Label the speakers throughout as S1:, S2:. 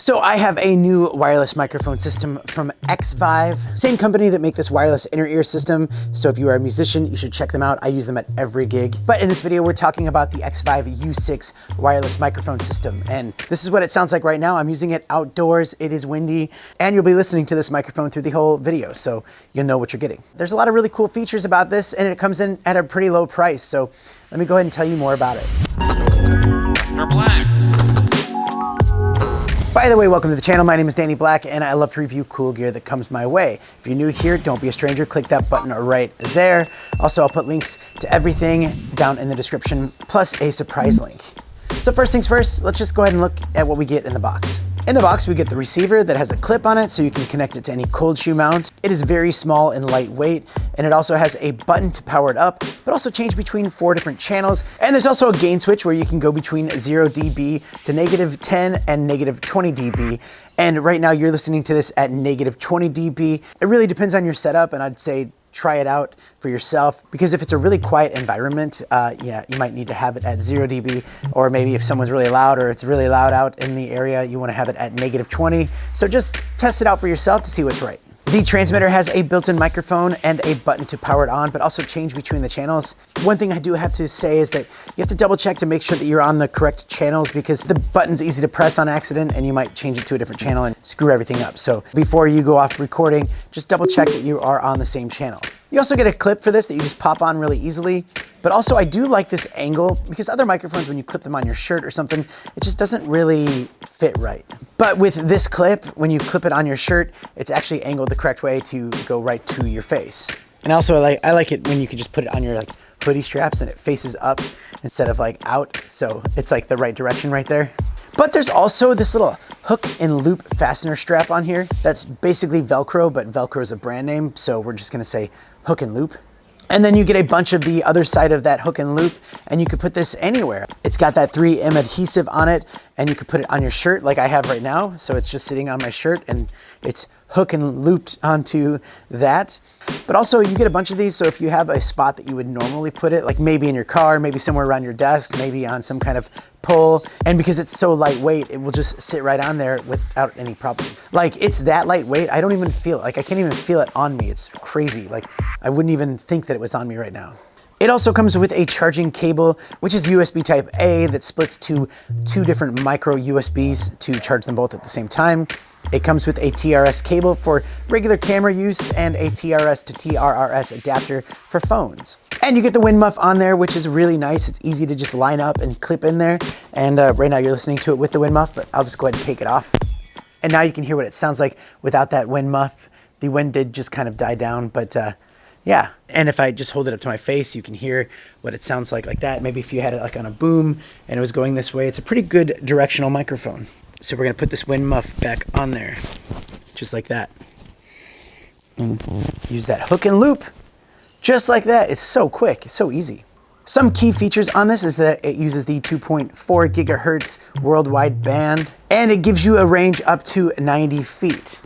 S1: So I have a new wireless microphone system from Xvive, same company that make this wireless inner ear system. So if you are a musician, you should check them out. I use them at every gig. But in this video, we're talking about the Xvive U6 wireless microphone system. And this is what it sounds like right now. I'm using it outdoors. It is windy, and you'll be listening to this microphone through the whole video, so you'll know what you're getting. There's a lot of really cool features about this, and it comes in at a pretty low price. So let me go ahead and tell you more about it.
S2: Mr. Black.
S1: By the way, welcome to the channel. My name is Danny Black, and I love to review cool gear that comes my way. If you're new here, don't be a stranger. Click that button right there. Also, I'll put links to everything down in the description, plus a surprise link. So first things first, let's just go ahead and look at what we get in the box. In the box, we get the receiver that has a clip on it so you can connect it to any cold shoe mount. It is very small and lightweight, and it also has a button to power it up, but also change between 4 different channels. And there's also a gain switch where you can go between 0 dB to -10 and -20 dB. And right now you're listening to this at -20 dB. It really depends on your setup, and I'd say try it out for yourself, because if it's a really quiet environment, yeah, you might need to have it at 0 dB, or maybe if someone's really loud or it's really loud out in the area, you want to have it at -20. So just test it out for yourself to see what's right. The transmitter has a built-in microphone and a button to power it on, but also change between the channels. One thing I do have to say is that you have to double check to make sure that you're on the correct channels, because the button's easy to press on accident and you might change it to a different channel and screw everything up. So before you go off recording, just double check that you are on the same channel. You also get a clip for this that you just pop on really easily. But also I do like this angle, because other microphones, when you clip them on your shirt or something, it just doesn't really fit right. But with this clip, when you clip it on your shirt, it's actually angled the correct way to go right to your face. And also I like it when you can just put it on your like hoodie straps and it faces up instead of like out. So it's like the right direction right there. But there's also this little hook and loop fastener strap on here. That's basically Velcro, but Velcro is a brand name. So we're just gonna say hook and loop. And then you get a bunch of the other side of that hook and loop, and you could put this anywhere. It's got that 3M adhesive on it, and you could put it on your shirt like I have right now. So it's just sitting on my shirt and it's hook and looped onto that. But also you get a bunch of these. So if you have a spot that you would normally put it, like maybe in your car, maybe somewhere around your desk, maybe on some kind of pole, and because it's so lightweight, it will just sit right on there without any problem. Like it's that lightweight, I don't even feel it. Like I can't even feel it on me. It's crazy. Like I wouldn't even think that it was on me right now. It also comes with a charging cable, which is USB type A that splits to 2 different micro USBs to charge them both at the same time. It comes with a TRS cable for regular camera use and a TRS to TRRS adapter for phones. And you get the wind muff on there, which is really nice. It's easy to just line up and clip in there. And right now you're listening to it with the wind muff, but I'll just go ahead and take it off. And now you can hear what it sounds like without that wind muff. The wind did just kind of die down, but yeah. And if I just hold it up to my face, you can hear what it sounds like that. Maybe if you had it like on a boom and it was going this way, it's a pretty good directional microphone. So we're gonna put this wind muff back on there, just like that. And use that hook and loop, just like that. It's so quick, it's so easy. Some key features on this is that it uses the 2.4 gigahertz worldwide band, and it gives you a range up to 90 feet.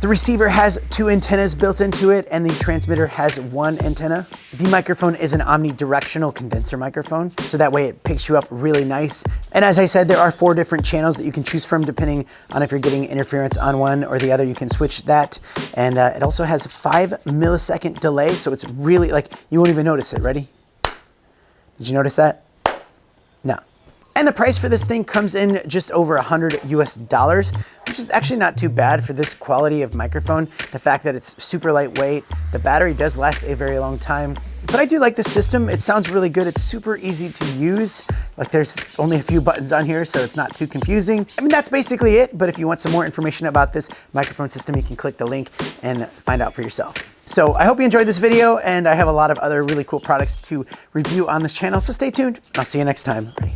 S1: The receiver has 2 antennas built into it, and the transmitter has 1 antenna. The microphone is an omnidirectional condenser microphone, so that way it picks you up really nice. And as I said, there are 4 different channels that you can choose from depending on if you're getting interference on one or the other. You can switch that. And it also has 5 millisecond delay, so it's really like, you won't even notice it. Ready? Did you notice that? No. And the price for this thing comes in just over $100 US, which is actually not too bad for this quality of microphone. The fact that it's super lightweight, the battery does last a very long time. But I do like the system. It sounds really good. It's super easy to use. Like there's only a few buttons on here, so it's not too confusing. I mean, that's basically it. But if you want some more information about this microphone system, you can click the link and find out for yourself. So I hope you enjoyed this video, and I have a lot of other really cool products to review on this channel. So stay tuned. I'll see you next time. Ready?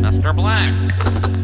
S2: Mr. Black.